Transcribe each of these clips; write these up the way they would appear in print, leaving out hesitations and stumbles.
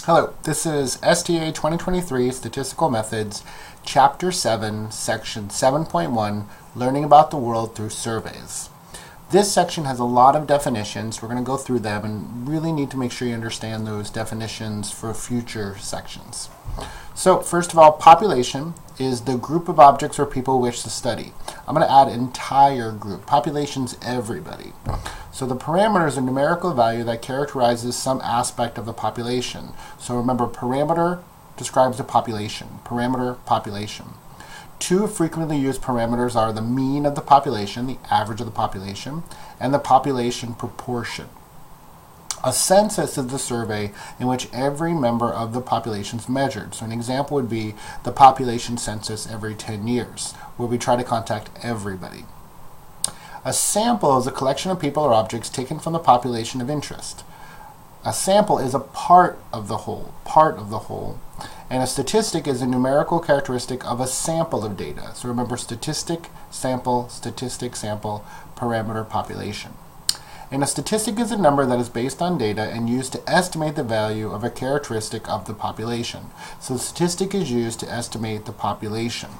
Hello, this is STA2023 Statistical Methods, Chapter 7, Section 7.1, Learning About the World Through Surveys. This section has a lot of definitions. We're going to go through them and really need to make sure you understand those definitions for future sections. So, first of all, population is the group of objects or people wish to study. I'm going to add entire group. Population's everybody. So the parameter is a numerical value that characterizes some aspect of the population. So remember, parameter describes the population. Parameter, population. Two frequently used parameters are the mean of the population, the average of the population, and the population proportion. A census is the survey in which every member of the population is measured. So an example would be the population census every 10 years, where we try to contact everybody. A sample is a collection of people or objects taken from the population of interest. A sample is a part of the whole, and a statistic is a numerical characteristic of a sample of data. So remember, statistic, sample, parameter, population. And a statistic is a number that is based on data and used to estimate the value of a characteristic of the population. So the statistic is used to estimate the population.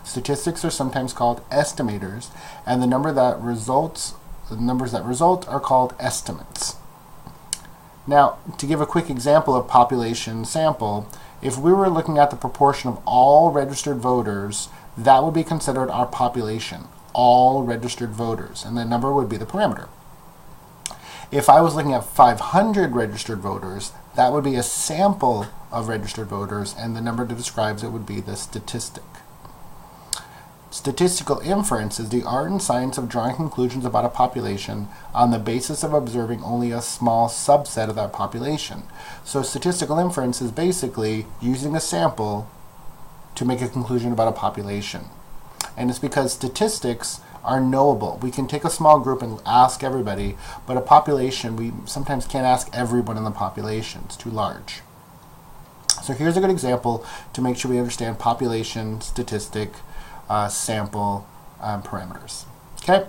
Statistics are sometimes called estimators, and the numbers that result are called estimates. Now, to give a quick example of population sample, if we were looking at the proportion of all registered voters, that would be considered our population, all registered voters, and the number would be the parameter. If I was looking at 500 registered voters, that would be a sample of registered voters, and the number that describes it would be the statistic. Statistical inference is the art and science of drawing conclusions about a population on the basis of observing only a small subset of that population. So statistical inference is basically using a sample to make a conclusion about a population. And it's because statistics are knowable. We can take a small group and ask everybody, but a population, we sometimes can't ask everyone in the population. It's too large. So here's a good example to make sure we understand population, statistic, sample, parameters. Okay,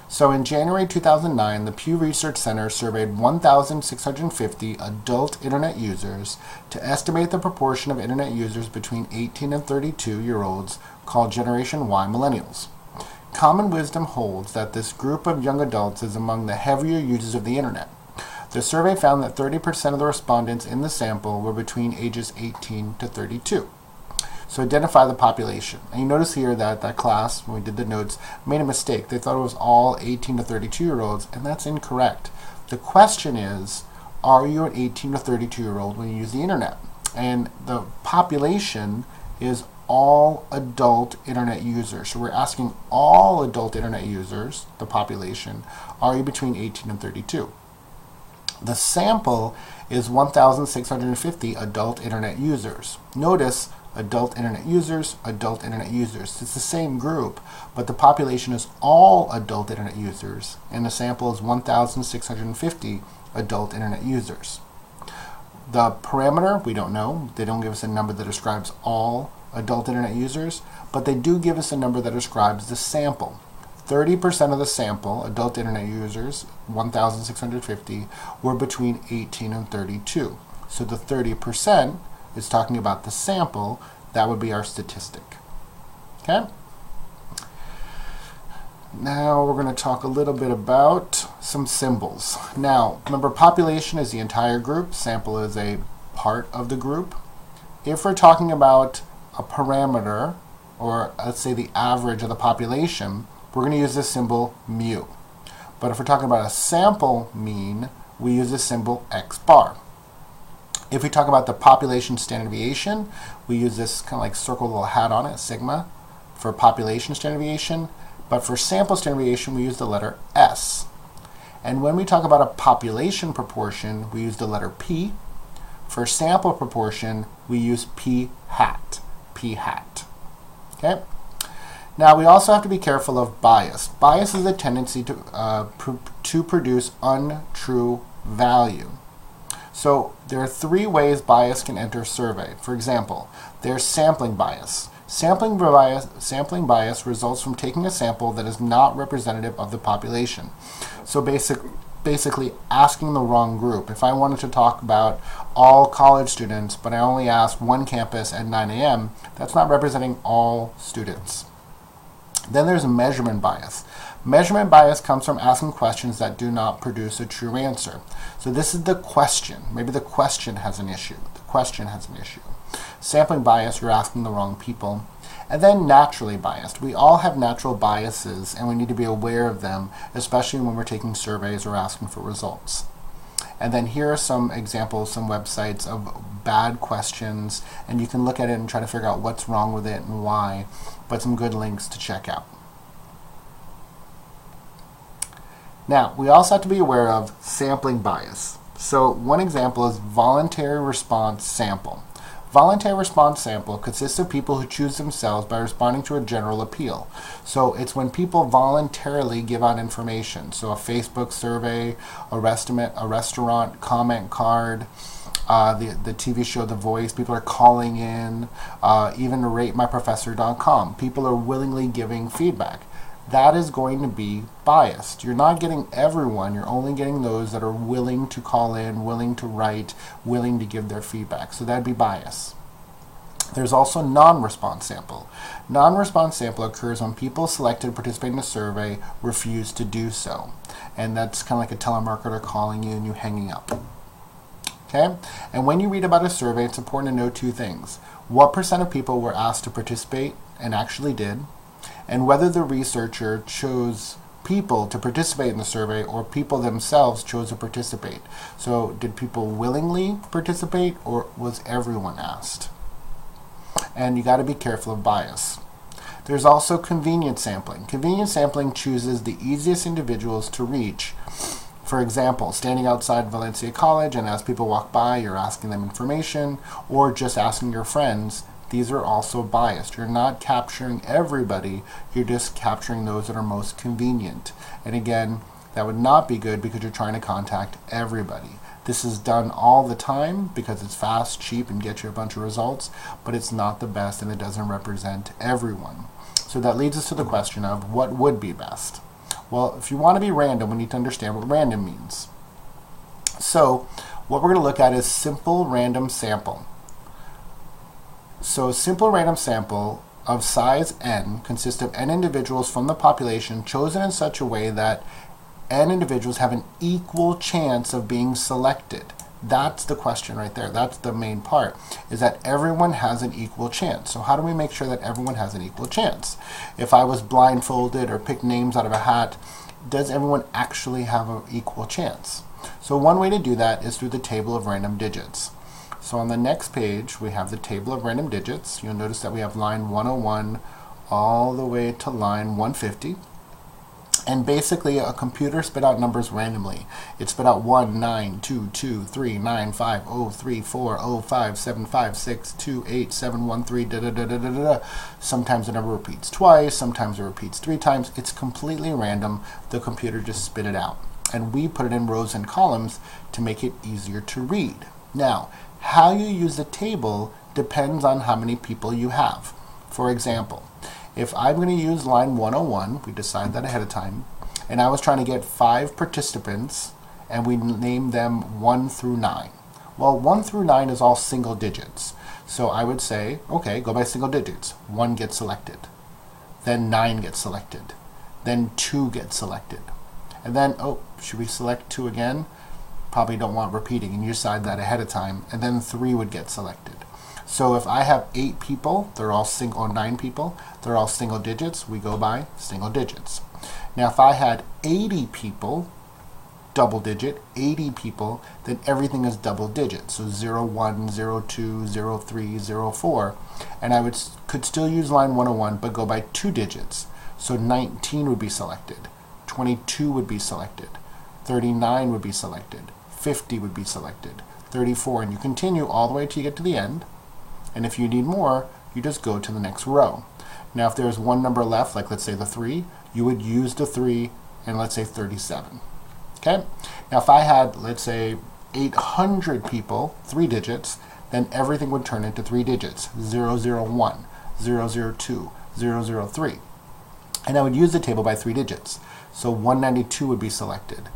so in January 2009, the Pew Research Center surveyed 1,650 adult internet users to estimate the proportion of internet users between 18 and 32-year-olds called Generation Y millennials. Common wisdom holds that this group of young adults is among the heavier users of the internet. The survey found that 30% of the respondents in the sample were between ages 18 to 32. So identify the population. And you notice here that that class, when we did the notes, made a mistake. They thought it was all 18 to 32-year-olds, and that's incorrect. The question is, are you an 18 to 32-year-old when you use the internet? And the population is all adult internet users. So we're asking all adult internet users, the population, are you between 18 and 32? The sample is 1,650 adult internet users. Notice adult internet users, adult internet users. It's the same group, but the population is all adult internet users, and the sample is 1,650 adult internet users. The parameter, we don't know. They don't give us a number that describes all adult internet users, but they do give us a number that describes the sample. 30% of the sample, adult internet users, 1,650, were between 18 and 32. So the 30% is talking about the sample. That would be our statistic. Okay? Now we're going to talk a little bit about some symbols. Now, remember, population is the entire group. Sample is a part of the group. If we're talking about a parameter, or let's say the average of the population, we're going to use this symbol mu. But if we're talking about a sample mean, we use the symbol x bar. If we talk about the population standard deviation, we use this kind of like circle little hat on it, sigma, for population standard deviation. But for sample standard deviation, we use the letter S. And when we talk about a population proportion, we use the letter P. For sample proportion, we use P hat. Okay? Now we also have to be careful of bias. Bias is a tendency to produce untrue value. So there are three ways bias can enter a survey. For example, there's sampling bias. Sampling bias results from taking a sample that is not representative of the population. So basically asking the wrong group. If I wanted to talk about all college students, but I only asked one campus at 9 a.m., that's not representing all students. Then there's measurement bias. Measurement bias comes from asking questions that do not produce a true answer. So this is the question. Maybe the question has an issue. The question has an issue. Sampling bias, you're asking the wrong people. And then naturally biased. We all have natural biases, and we need to be aware of them, especially when we're taking surveys or asking for results. And then here are some examples, some websites of bad questions, and you can look at it and try to figure out what's wrong with it and why, but some good links to check out. Now, we also have to be aware of sampling bias. So one example is voluntary response sample. Voluntary response sample consists of people who choose themselves by responding to a general appeal. So it's when people voluntarily give out information. So a Facebook survey, a restaurant comment card, the TV show The Voice, people are calling in, even ratemyprofessor.com. People are willingly giving feedback. That is going to be biased. You're not getting everyone, you're only getting those that are willing to call in, willing to write, willing to give their feedback. So that'd be bias. There's also non-response sample. Non-response sample occurs when people selected to participate in a survey refuse to do so. And that's kind of like a telemarketer calling you and you hanging up. Okay? And when you read about a survey, it's important to know two things. What % of people were asked to participate and actually did, and whether the researcher chose people to participate in the survey or people themselves chose to participate. So did people willingly participate, or was everyone asked? And you got to be careful of bias. There's also convenience sampling. Convenience sampling chooses the easiest individuals to reach. For example, standing outside Valencia College, and as people walk by, you're asking them information, or just asking your friends. These are also biased. You're not capturing everybody, you're just capturing those that are most convenient. And again, that would not be good because you're trying to contact everybody. This is done all the time because it's fast, cheap, and gets you a bunch of results, but it's not the best and it doesn't represent everyone. So that leads us to the question of what would be best? Well, if you want to be random, we need to understand what random means. So what we're going to look at is simple random sample. So a simple random sample of size n consists of n individuals from the population chosen in such a way that n individuals have an equal chance of being selected. That's the question right there. That's the main part, is that everyone has an equal chance. So how do we make sure that everyone has an equal chance? If I was blindfolded or picked names out of a hat, does everyone actually have an equal chance? So one way to do that is through the table of random digits. So on the next page, we have the table of random digits. You'll notice that we have line 101 all the way to line 150. And basically, a computer spit out numbers randomly. It spit out 1, 9, 2, 2, 3, 9, 5, 0, 3, 4, 0, 5, 7, 5, 6, 2, 8, 7, 1, 3, da da da da da da. Sometimes the number repeats twice, sometimes it repeats 3 times. It's completely random. The computer just spit it out. And we put it in rows and columns to make it easier to read. Now, how you use the table depends on how many people you have. For example, if I'm going to use line 101, we decide that ahead of time, and I was trying to get 5 participants, and we named them 1 through 9. Well, 1 through 9 is all single digits. So I would say, okay, go by single digits. 1 gets selected. Then 9 gets selected. Then 2 gets selected. And then, oh, should we select 2 again? Probably don't want repeating, and you decide that ahead of time, and then 3 would get selected. So if I have 8 people, they're all single, or 9 people, they're all single digits, we go by single digits. Now if I had 80 people, double digit, 80 people, then everything is double digits. So 0, 1, 0, 2, 0, 3, 0, 4. And I could still use line 101, but go by 2 digits. So 19 would be selected, 22 would be selected, 39 would be selected, 50 would be selected, 34, and you continue all the way till you get to the end. And if you need more, you just go to the next row. Now if there's one number left, like let's say the 3, you would use the 3 and let's say 37. Okay? Now if I had, let's say, 800 people, 3 digits, then everything would turn into 3 digits, 001, 002, 003. And I would use the table by 3 digits. So 192 would be selected,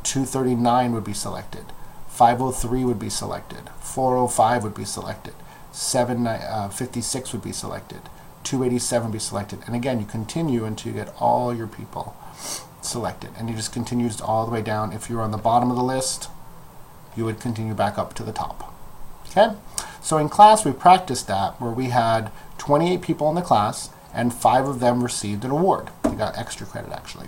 239 would be selected. 503 would be selected. 405 would be selected. 756 would be selected. 287 would be selected. And again, you continue until you get all your people selected. And you just continue all the way down. If you're on the bottom of the list, you would continue back up to the top. Okay? So in class, we practiced that, where we had 28 people in the class, and 5 of them received an award. They got extra credit, actually.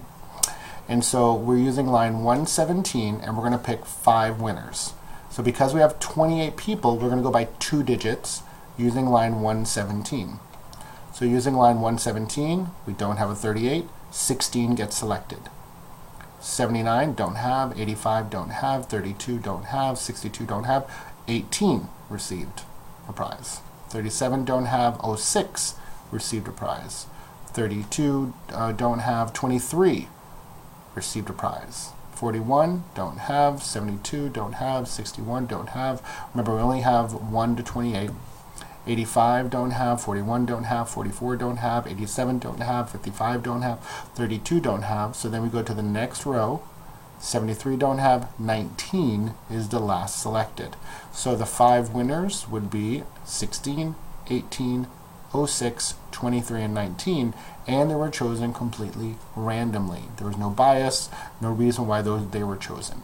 And so we're using line 117, and we're going to pick 5 winners. So because we have 28 people, we're going to go by 2 digits using line 117. So using line 117, we don't have a 38. 16 gets selected. 79 don't have, 85 don't have, 32 don't have, 62 don't have, 18 received a prize. 37 don't have, 06 received a prize. 32 don't have, 23 received a prize. 41 don't have, 72 don't have, 61 don't have. Remember, we only have 1 to 28. 85 don't have, 41 don't have, 44 don't have, 87 don't have, 55 don't have, 32 don't have. So then we go to the next row. 73 don't have, 19 is the last selected. So the 5 winners would be 16, 18, 06, 23, and 19, and they were chosen completely randomly. There was no bias, no reason why they were chosen.